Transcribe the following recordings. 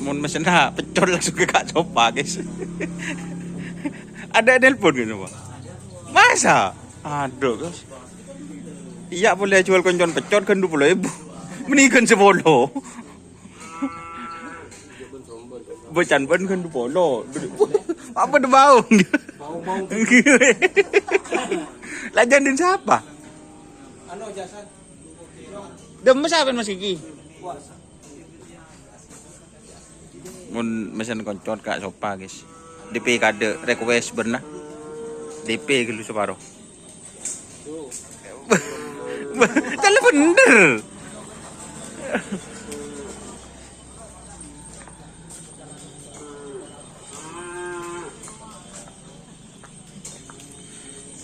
Mau mesen pecol langsung ke Kak Copa guys. Ada telepon gitu Pak. Masa? Aduh guys. Iya boleh jual koncon pecol kan 20.000. Mendingan sebolo. Bocan ban kan 20. Apa tuh bau? Mau. Lajan din siapa? Ano jasan? Demes apa Mas Kiki? Mun mesen koncon Kak Sopa guys. DP kade request bener. DP gitu separuh. Telepon bener.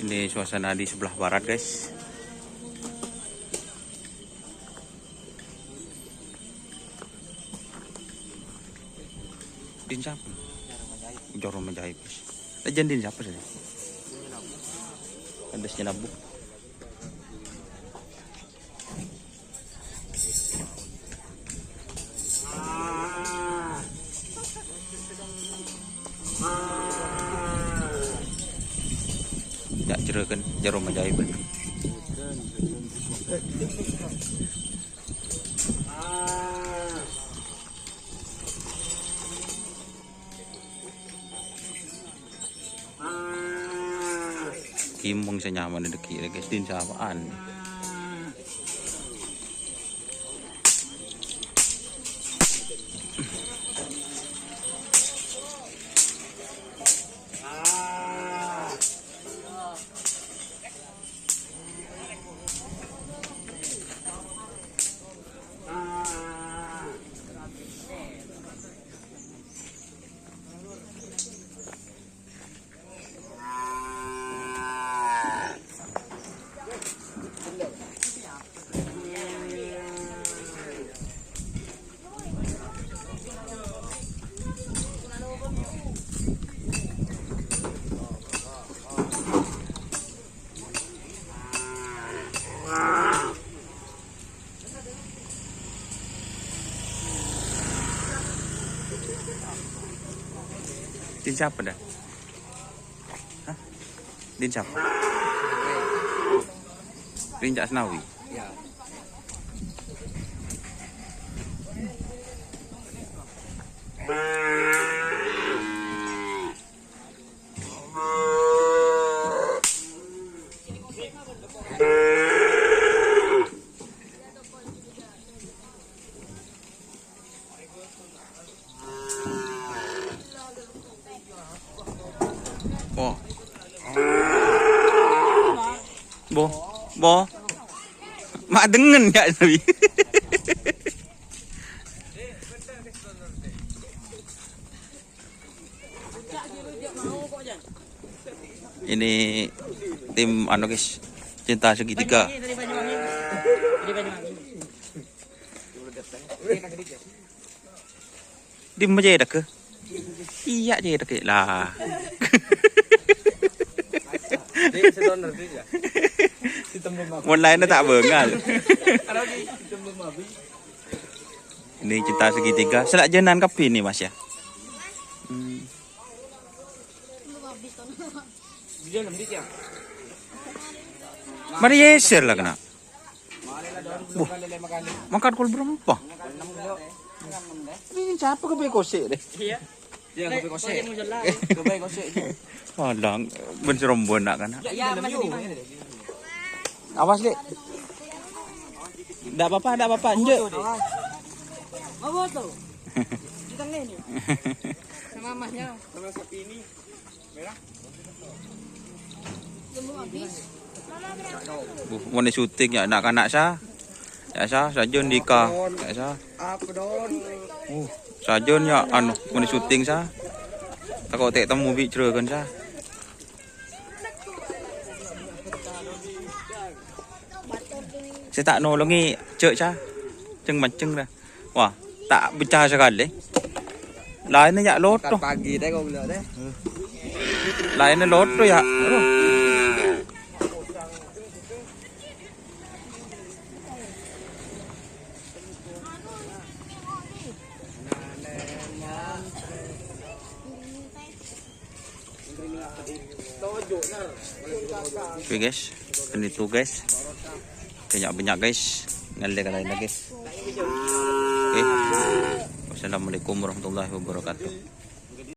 Ini suasana di sebelah barat guys. Din siapa? Jarum Menjahit guys. Legend din siapa sih? Ada Sinabu. Ya jerakan Jarum Menjahit. Kimong sa nyaman na daki guys din sa apaan. Din siapa dah? Hah? Din siapa? Din Cak Senawi. Ya. Oh. Bo. Mak dengen ya Nabi. Ini tim anu guys, cinta segitiga. Di mana je dak ke? Iya je dak lah. Online na tak bengal. Ini cinta segitiga. Selak jenan kapi nih Mas ya. Mari yeser lah kena. Makan kol berapa? Ini siapa ke kosek deh? Iya. Dia ke kosek. Ke kosek. Padang bencerombon nak kan? Ya, awas dek. Enggak apa-apa, Nje. Apa tuh? Di tengah ini. Sama mamahnya. Sama sapi ini. Merah. Belum habis. Mau syuting ya anak-anak sah. Ya sah, sajon Dika. Ya sah. Apa don? Sajon ya anu mau syuting sah. Takut tek temu bicara kan sah. Saya tak nolongi cek sah. Ceng manceng dah. Wah, tak pecah sekali. Lainnya ya lot tu. Pagi deh kau bilang deh. Lainnya lot tu ya. Oke guys, itu guys. Banyak-banyak guys. Ngalir lain guys. Oke. Wassalamualaikum warahmatullahi wabarakatuh.